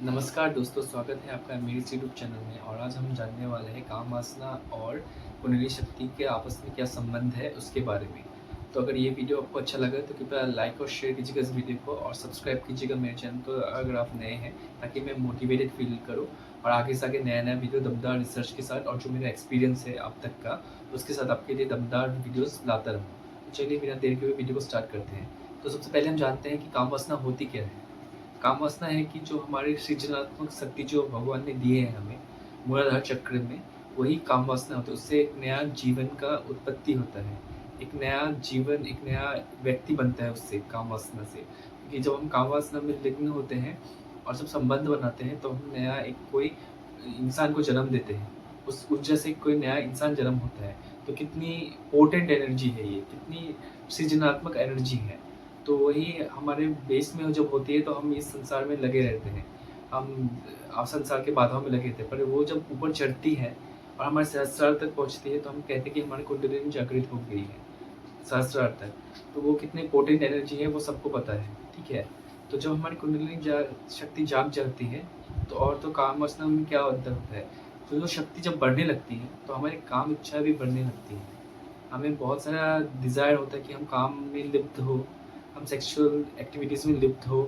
नमस्कार दोस्तों, स्वागत है आपका मेरे इस यूट्यूब चैनल में। और आज हम जानने वाले हैं काम वासना और कुंडली शक्ति के आपस में क्या संबंध है उसके बारे में। तो अगर ये वीडियो आपको अच्छा लगा तो कृपया लाइक और शेयर कीजिएगा इस वीडियो को, और सब्सक्राइब कीजिएगा मेरे चैनल को अगर आप नए हैं, ताकि मैं मोटिवेटेड फील करूँ और आगे से आगे नया नया वीडियो दमदार रिसर्च के साथ और जो मेरा एक्सपीरियंस है अब तक का उसके साथ आपके लिए दमदार वीडियोज़ लाता रहूँ। तो चलिए बिना देर के हुए वीडियो को स्टार्ट करते हैं। तो सबसे पहले हम जानते हैं कि काम वासना होती क्या है। काम वासना है कि जो हमारी सृजनात्मक शक्ति जो भगवान ने दिए हैं हमें मूलाधार चक्र में, वही काम वासना होता है। उससे एक नया जीवन का उत्पत्ति होता है, एक नया जीवन, एक नया व्यक्ति बनता है उससे, काम वासना से। क्योंकि जब हम काम वासना में लिग्न होते हैं और जब संबंध बनाते हैं तो हम नया एक कोई इंसान को जन्म देते हैं। उस ऊर्जा से कोई नया इंसान जन्म होता है। तो कितनी पोटेंट एनर्जी है ये, कितनी सृजनात्मक एनर्जी है। तो वही हमारे बेस में जब होती है तो हम इस संसार में लगे रहते हैं। हम संसार के बाधाओं में लगे रहते हैं, पर वो जब ऊपर चढ़ती है और हमारे सहस्रार तक पहुँचती है तो हम कहते हैं कि हमारी कुंडलिनी जागृत हो गई है सहस्रार तक। तो वो कितनी पोटेंट एनर्जी है वो सबको पता है, ठीक है। तो जब हमारी कुंडलिनी शक्ति जाग जाती है तो और तो काम वासना में क्या अंतर होता है। तो जो शक्ति जब बढ़ने लगती है तो हमारी काम इच्छा भी बढ़ने लगती है। हमें बहुत सारा डिज़ायर होता है कि हम काम में लिप्त हो, हम सेक्सुअल एक्टिविटीज़ में लिप्त हो।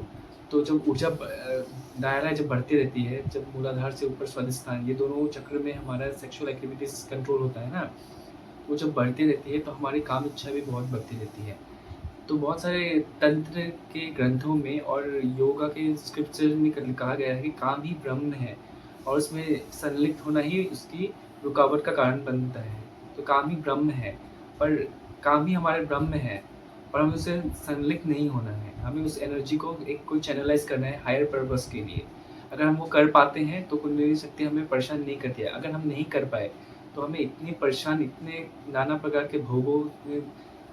तो जब ऊर्जा दायरा जब बढ़ती रहती है, जब मूलाधार से ऊपर स्वादिष्ठान, ये दोनों चक्र में हमारा सेक्सुअल एक्टिविटीज़ कंट्रोल होता है ना, वो जब बढ़ती रहती है तो हमारी काम इच्छा भी बहुत बढ़ती रहती है। तो बहुत सारे तंत्र के ग्रंथों में और योगा के स्क्रिप्चर में कहा गया है कि काम ही ब्रह्म है और उसमें संलिप्त होना ही उसकी रुकावट का कारण बनता है। तो काम ही ब्रह्म है, पर काम ही हमारे ब्रह्म है, पर हमें उससे संलिप्त नहीं होना है। हमें उस एनर्जी को एक कोई चैनलाइज़ करना है हायर पर्पस के लिए। अगर हम वो कर पाते हैं तो कुंडलिनी शक्ति हमें परेशान नहीं करती है। अगर हम नहीं कर पाए तो हमें इतनी परेशान, इतने नाना प्रकार के भोगों में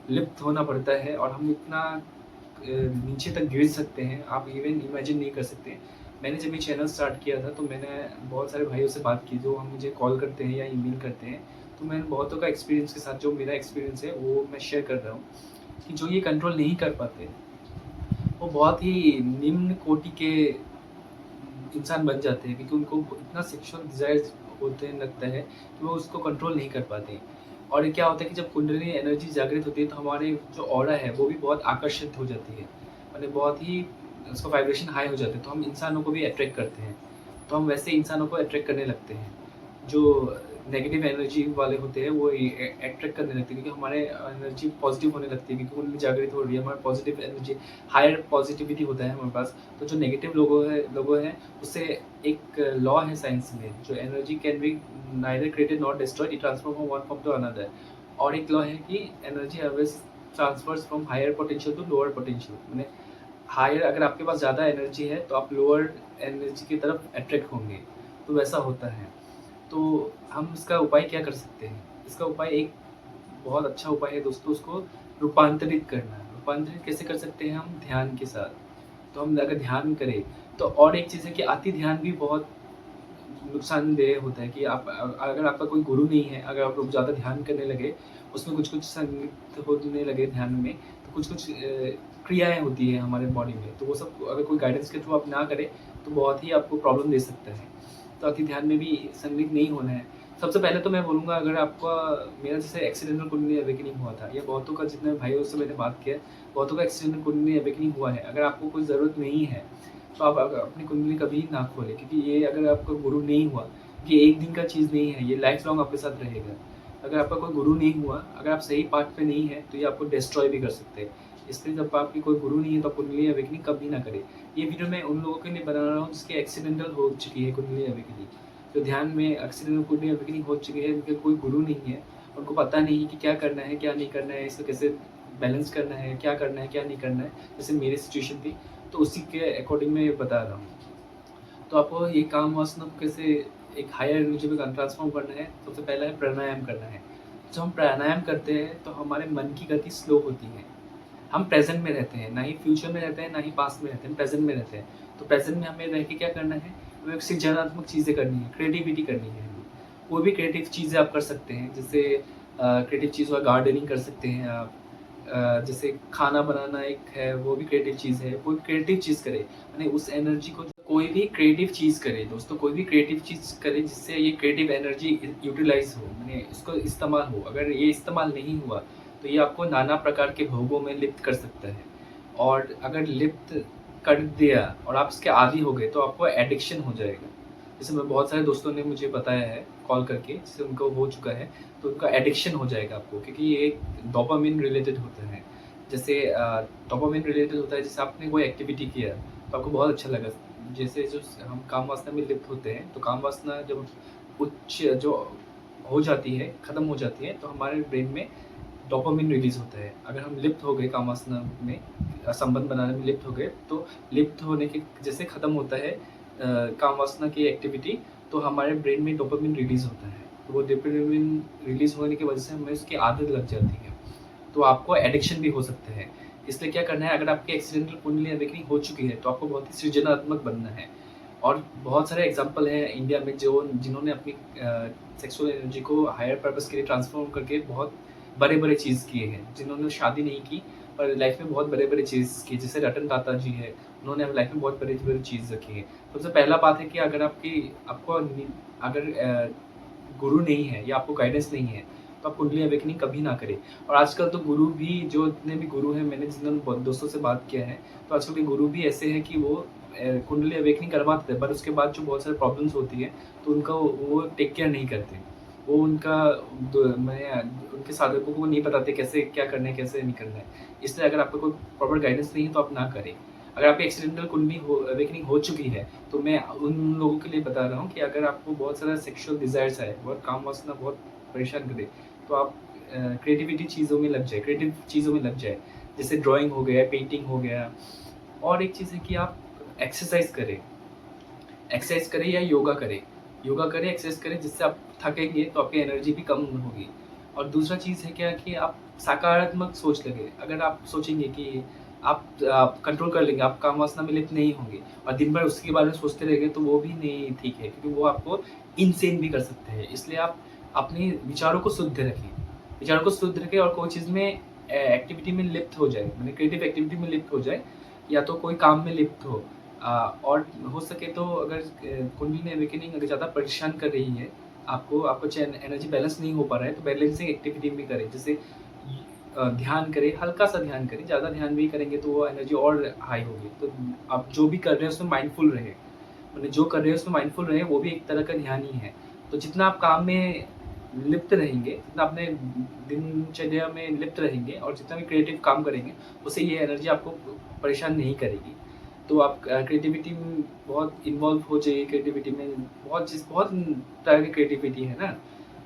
लिप्त होना पड़ता है और हम इतना नीचे तक गिर सकते हैं, आप इवन इमेजिन नहीं कर सकते। मैंने जब ये चैनल स्टार्ट किया था तो मैंने बहुत सारे भाइयों से बात की जो हम मुझे कॉल करते हैं या ईमेल करते हैं। तो मैंने बहुतों का एक्सपीरियंस के साथ, जो मेरा एक्सपीरियंस है वो मैं शेयर कर रहा हूँ कि जो ये कंट्रोल नहीं कर पाते वो बहुत ही निम्न कोटि के इंसान बन जाते हैं, क्योंकि उनको इतना सेक्सुअल डिज़ायर्स होते लगता है कि वो उसको कंट्रोल नहीं कर पाते। और क्या होता है कि जब कुंडलिनी एनर्जी जागृत होती है तो हमारे जो ऑरा है वो भी बहुत आकर्षित हो जाती है, माने बहुत ही उसका वाइब्रेशन हाई हो जाता है। तो हम इंसानों को भी अट्रैक्ट करते हैं, तो हम वैसे इंसानों को अट्रैक्ट करने लगते हैं। जो नेगेटिव एनर्जी वाले होते हैं वो अट्रैक्ट करने लगते हैं, क्योंकि हमारे एनर्जी पॉजिटिव होने लगती है, क्योंकि कुंडली जागृत हो रही है, हमारे पॉजिटिव एनर्जी, हायर पॉजिटिविटी होता है हमारे पास। तो जो नेगेटिव लोगों हैं उससे एक लॉ है साइंस में, जो energy can be neither created not destroyed, it transfer from one form to another. और एक लॉ है कि energy always transfers from higher potential to lower potential. मैंने हायर, अगर आपके पास ज़्यादा एनर्जी है तो आप लोअर एनर्जी की तरफ अट्रैक्ट होंगे। तो वैसा होता है। तो हम इसका उपाय क्या कर सकते हैं? इसका उपाय एक बहुत अच्छा उपाय है दोस्तों, उसको रूपांतरित करना है। रूपांतरित कैसे कर सकते हैं हम? ध्यान के साथ। तो हम अगर ध्यान करें तो, और एक चीज़ है कि अति ध्यान भी बहुत नुकसानदेह होता है। कि आप अगर आपका कोई गुरु नहीं है, अगर आप लोग ज़्यादा ध्यान करने लगे, उसमें कुछ-कुछ संगत होने लगे ध्यान में, तो कुछ-कुछ क्रियाएँ होती हैं हमारे बॉडी में, तो वो सब अगर कोई गाइडेंस के थ्रू आप ना करें, तो बहुत ही आपको प्रॉब्लम दे सकता है। तो अति ध्यान में भी संलिप्त नहीं होना है। सबसे पहले तो मैं बोलूँगा, अगर आपका मेरा जैसे एक्सीडेंटल कुंडली अवेकनिंग हुआ था, या बहुतों का, जितने भाइयों से मैंने बात किया, बहुतों का एक्सीडेंटल कुंडली अवेकनिंग हुआ है। अगर आपको कोई ज़रूरत नहीं है तो आप अपनी कुंडली कभी ना खोलें, क्योंकि ये अगर आपका गुरु नहीं हुआ, ये एक दिन का चीज़ नहीं है, ये लाइफ लॉन्ग आपके साथ रहेगा। अगर आपका कोई गुरु नहीं हुआ, अगर आप सही पाथ पे नहीं है, तो ये आपको डिस्ट्रॉय भी कर सकते हैं। इसलिए जब आपकी कोई गुरु नहीं है तो आप कुंडली अवेकनिंग कभी ना करें। ये वीडियो मैं उन लोगों के लिए बना रहा हूँ जिसकी एक्सीडेंटल हो चुकी है कुंडली अवेकनिंग, जो ध्यान में एक्सीडेंटल कुंडली अवेकनिंग हो चुकी है, उनके कोई गुरु नहीं है, उनको पता नहीं है कि क्या करना है, क्या नहीं करना है, इसको कैसे बैलेंस करना है, क्या करना है, क्या नहीं करना है। जैसे मेरी सिचुएशन थी, तो उसी के अकॉर्डिंग मैं ये बता रहा हूँ। तो आपको ये काम वासना को कैसे एक हायर एनर्जी में ट्रांसफॉर्म करना है, सबसे पहला है प्राणायाम करना है। जब हम प्राणायाम करते हैं तो हमारे मन की गति स्लो होती है। हम प्रेज़ेंट में रहते हैं, ना ही फ्यूचर में रहते हैं, ना ही पास्ट में रहते हैं, प्रेज़ेंट में रहते हैं। तो प्रेज़ेंट में हमें रह के क्या करना है? हमें सृजनात्मक चीज़ें करनी है, क्रिएटिविटी करनी है हमें। कोई भी क्रिएटिव चीज़ें आप कर सकते हैं, जैसे क्रिएटिव चीज़ हुआ, गार्डनिंग कर सकते हैं आप। जैसे खाना बनाना एक है, वो भी क्रिएटिव चीज़ है। कोई क्रिएटिव चीज़ करें, यानी उस एनर्जी को कोई भी क्रिएटिव चीज़ करें दोस्तों, कोई भी क्रिएटिव चीज़ करें जिससे ये क्रिएटिव एनर्जी यूटिलाइज़ हो, माने इसको इस्तेमाल हो। अगर ये इस्तेमाल नहीं हुआ, तो ये आपको नाना प्रकार के भोगों में लिप्त कर सकता है। और अगर लिप्त कर दिया और आप इसके आदी हो गए, तो आपको एडिक्शन हो जाएगा। जैसे मैं बहुत सारे दोस्तों ने मुझे बताया है कॉल करके, जैसे उनको हो चुका है, तो उनका एडिक्शन हो जाएगा आपको, क्योंकि ये एक डोपामाइन रिलेटेड होता है। जैसे डोपामाइन रिलेटेड होता है, जैसे आपने कोई एक्टिविटी किया, तो आपको बहुत अच्छा लगा। जैसे जो हम काम वासना में लिप्त होते हैं, तो काम वासना जब उच्च जो हो जाती है, खत्म हो जाती है, तो हमारे ब्रेन में डोपामाइन रिलीज़ होता है। अगर हम लिप्त हो गए काम वासना में, संबंध बनाने में लिप्त हो गए, तो लिप्त होने के जैसे खत्म होता है काम वासना की एक्टिविटी, तो हमारे ब्रेन में डोपामाइन रिलीज़ होता है। तो वो डोपामाइन रिलीज़ होने की वजह से हमें उसकी आदत लग जाती है। तो आपको एडिक्शन भी हो सकता है। इसलिए क्या करना है, अगर आपकी एक्सीडेंटल कुंडली अवेकनिंग हो चुकी है, तो आपको बहुत ही सृजनात्मक बनना है। और बहुत सारे एग्ज़ाम्पल हैं इंडिया में जिन्होंने अपनी सेक्सुअल एनर्जी को हायर पर्पस के लिए ट्रांसफ़ॉर्म करके बहुत बड़े-बड़े चीज़ किए हैं। जिन्होंने शादी नहीं की, पर लाइफ़ में बहुत बड़े-बड़े चीज़ की, जैसे रतन टाटा जी हैं, उन्होंने लाइफ़ में बहुत बड़ी-बड़ी चीज़ रखी है। सबसे पहला बात है कि अगर आपको अगर गुरु नहीं है या आपको गाइडेंस नहीं है, तो आप कुंडली अवेकनिंग कभी ना करें। और आजकल तो गुरु भी, जो जितने भी गुरु हैं, मैंने जिन बहुत दोस्तों से बात किया है, तो आजकल के गुरु भी ऐसे हैं कि वो कुंडली अवेकनिंग करवा देते हैं, पर उसके बाद जो बहुत सारी प्रॉब्लम्स होती है, तो उनका वो टेक केयर नहीं करते। वो उनका उनके साधकों को नहीं बताते कैसे क्या करना है, कैसे नहीं करना है। इसलिए अगर आपको कोई प्रॉपर गाइडेंस नहीं है, तो आप ना करें। अगर आपकी एक्सीडेंटल कुंडली अवेकनिंग हो चुकी है, तो मैं उन लोगों के लिए बता रहा हूँ कि अगर आपको बहुत सारा सेक्सुअल डिज़ायर्स है, बहुत काम वासना बहुत परेशान करे, तो आप क्रिएटिविटी चीज़ों में लग जाए, क्रिएटिव चीज़ों में लग जाए। जैसे ड्राइंग हो गया, पेंटिंग हो गया। और एक चीज़ है कि आप एक्सरसाइज़ करें। एक्सरसाइज़ करें या योगा करें। योगा करें, एक्सरसाइज़ करें, जिससे आप थकेंगे तो आपकी एनर्जी भी कम होगी। और दूसरा चीज़ है क्या कि आप सकारात्मक सोच लगे। अगर आप सोचेंगे कि आप कंट्रोल कर लेंगे, आप काम वासना में लिप्त नहीं होंगे और दिन भर उसके बारे में सोचते रहेंगे, तो वो भी नहीं ठीक है, क्योंकि वो आपको इनसेन भी कर सकते हैं। इसलिए आप अपने विचारों को शुद्ध रखें। विचारों को शुद्ध रखें और कोई चीज़ में एक्टिविटी में लिप्त हो जाए, माने क्रिएटिव एक्टिविटी में लिप्त हो जाए, या तो कोई काम में लिप्त हो। और हो सके तो अगर कुंडलिनी अवेकनिंग अगर ज़्यादा परेशान कर रही है आपको, आपको चैन एनर्जी बैलेंस नहीं हो पा रहा है, तो बैलेंसिंग एक्टिविटी भी करें। जैसे ध्यान करें, हल्का-सा ध्यान करें, ज़्यादा ध्यान भी करेंगे तो वो एनर्जी और हाई होगी। तो आप जो भी कर रहे हैं उसमें माइंडफुल रहें, मतलब जो कर रहे हैं उसमें माइंडफुल रहें, वो भी एक तरह का ध्यान ही है। तो जितना आप काम में लिप्त रहेंगे, जितना अपने दिनचर्या में लिप्त रहेंगे और जितना भी क्रिएटिव काम करेंगे, उससे ये एनर्जी आपको परेशान नहीं करेगी। तो आप क्रिएटिविटी में बहुत इन्वॉल्व हो जाइए। क्रिएटिविटी में बहुत तरह की क्रिएटिविटी है ना,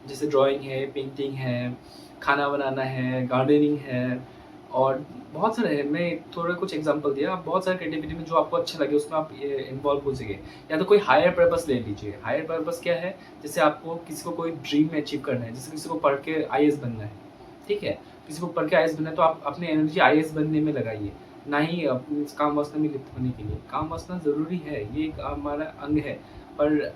जैसे ड्राइंग है, पेंटिंग है, खाना बनाना है, गार्डनिंग है, और बहुत सारे हैं। मैं थोड़ा कुछ एग्जांपल दिया, आप बहुत सारे क्रिएटिविटी में जो आपको अच्छा लगे उसमें आप इन्वॉल्व हो जाइए। या तो कोई हायर पर्पस ले लीजिए। हायर पर्पस क्या है, जैसे आपको किसी को कोई ड्रीम अचीव करना है, जैसे किसी को पढ़ के आईएएस बनना है, ठीक है? किसी को पढ़ के आईएएस बनना है, तो आप अपनी एनर्जी आईएएस बनने में लगाइए, ना ही अपनी काम वासना में लिप्त होने के लिए। काम वासना ज़रूरी है, ये एक हमारा अंग है, पर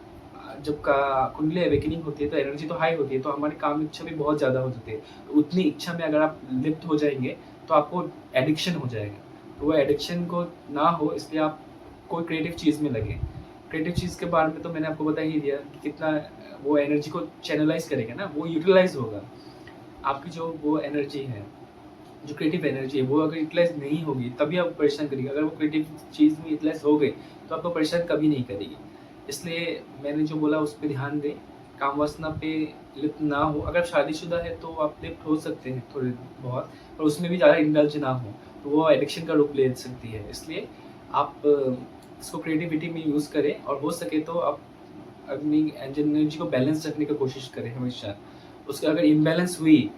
जब का कुंडली अवेकनिंग होती है, तो एनर्जी तो हाई होती है, तो हमारी काम इच्छा भी बहुत ज़्यादा हो जाती है। तो उतनी इच्छा में अगर आप लिप्त हो जाएँगे, तो आपको एडिक्शन हो जाएगा। तो वो एडिक्शन को ना हो, इसलिए आप कोई क्रिएटिव चीज़ में लगें। क्रिएटिव चीज़ के बारे में तो मैंने आपको बता ही दिया कि कितना वो एनर्जी को चैनलाइज़ करेगा ना, वो यूटिलाइज़ होगा। आपकी जो वो एनर्जी है, जो क्रिएटिव एनर्जी है, वो अगर यूटिलाइज़ नहीं होगी, तभी आपको परेशान करेगी। अगर वो क्रिएटिव चीज़ में यूटिलाइज़ हो गई, तो आपको परेशान कभी नहीं करेगी। इसलिए मैंने जो बोला उस पे ध्यान दें, काम वासना पे लिप्त ना हो। अगर शादीशुदा है तो आप लिप्त हो सकते हैं थोड़े बहुत, पर उसमें भी ज़्यादा इंडल्ज ना हो, तो वो एडिक्शन का रूप ले सकती है। इसलिए आप इसको क्रिएटिविटी में यूज़ करें, और हो सके तो आप अपनी एनर्जी को बैलेंस रखने की कोशिश करें हमेशा। उसके अगर इम्बैलेंस हुई,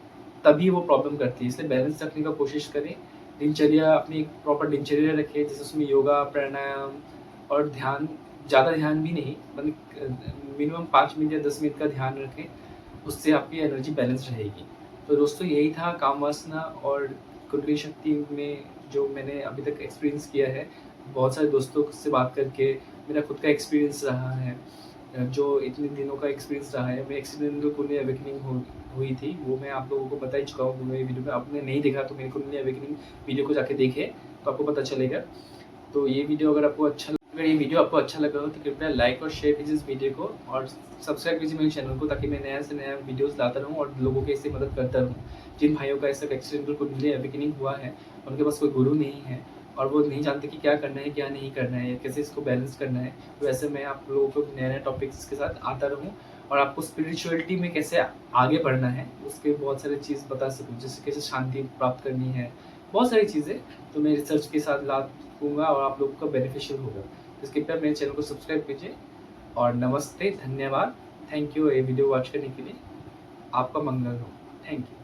तभी वो प्रॉब्लम करती है, इसलिए बैलेंस रखने का कोशिश करें। दिनचर्या अपनी एक प्रॉपर दिनचर्या रखें, जैसे उसमें योगा, प्राणायाम और ध्यान। ज़्यादा ध्यान भी नहीं, मतलब मिनिमम 5 मिनट या 10 मिनट का ध्यान रखें, उससे आपकी एनर्जी बैलेंस रहेगी। तो दोस्तों यही था काम वासना और कुंडली शक्ति में जो मैंने अभी तक एक्सपीरियंस किया है। बहुत सारे दोस्तों से बात करके मेरा खुद का एक्सपीरियंस रहा है, जो इतने दिनों का एक्सपीरियंस रहा है। मैं एक्सीडेंटल कुंडली अवेकनिंग हुई थी, वो मैं आप लोगों को बता ही चुका हूँ मेरी वीडियो में। आपने नहीं देखा तो मेरी कुंडली अवेकनिंग वीडियो को जाके देखें, तो आपको पता चलेगा। तो ये वीडियो अगर आपको अच्छा अगर ये वीडियो आपको अच्छा लगा हो तो कृपया लाइक और शेयर कीजिए इस वीडियो को और सब्सक्राइब कीजिए मेरे चैनल को, ताकि मैं नया से नया वीडियोस लाता रहूँ और लोगों की ऐसे मदद करता रहूँ। जिन भाइयों का ऐसा एक्सीडेंटल कुंडली अवेकनिंग हुआ है, उनके पास कोई गुरु नहीं है और वो नहीं जानते कि क्या करना है, क्या नहीं करना है, या कैसे इसको बैलेंस करना है। तो ऐसे मैं आप लोगों को नए-नए टॉपिक्स के साथ आता रहूँ और आपको स्पिरिचुअलिटी में कैसे आगे बढ़ना है, उसके बहुत सारी चीज़ बता सकूँ। जैसे कैसे शांति प्राप्त करनी है, बहुत सारी चीज़ें तो मैं रिसर्च के साथ ला दूँगा और आप लोगों को बेनिफिशियल होगा। तो कृपया मेरे चैनल को सब्सक्राइब कीजिए और नमस्ते, धन्यवाद, थैंक यू ये वीडियो वॉच करने के लिए। आपका मंगल हो। Thank you.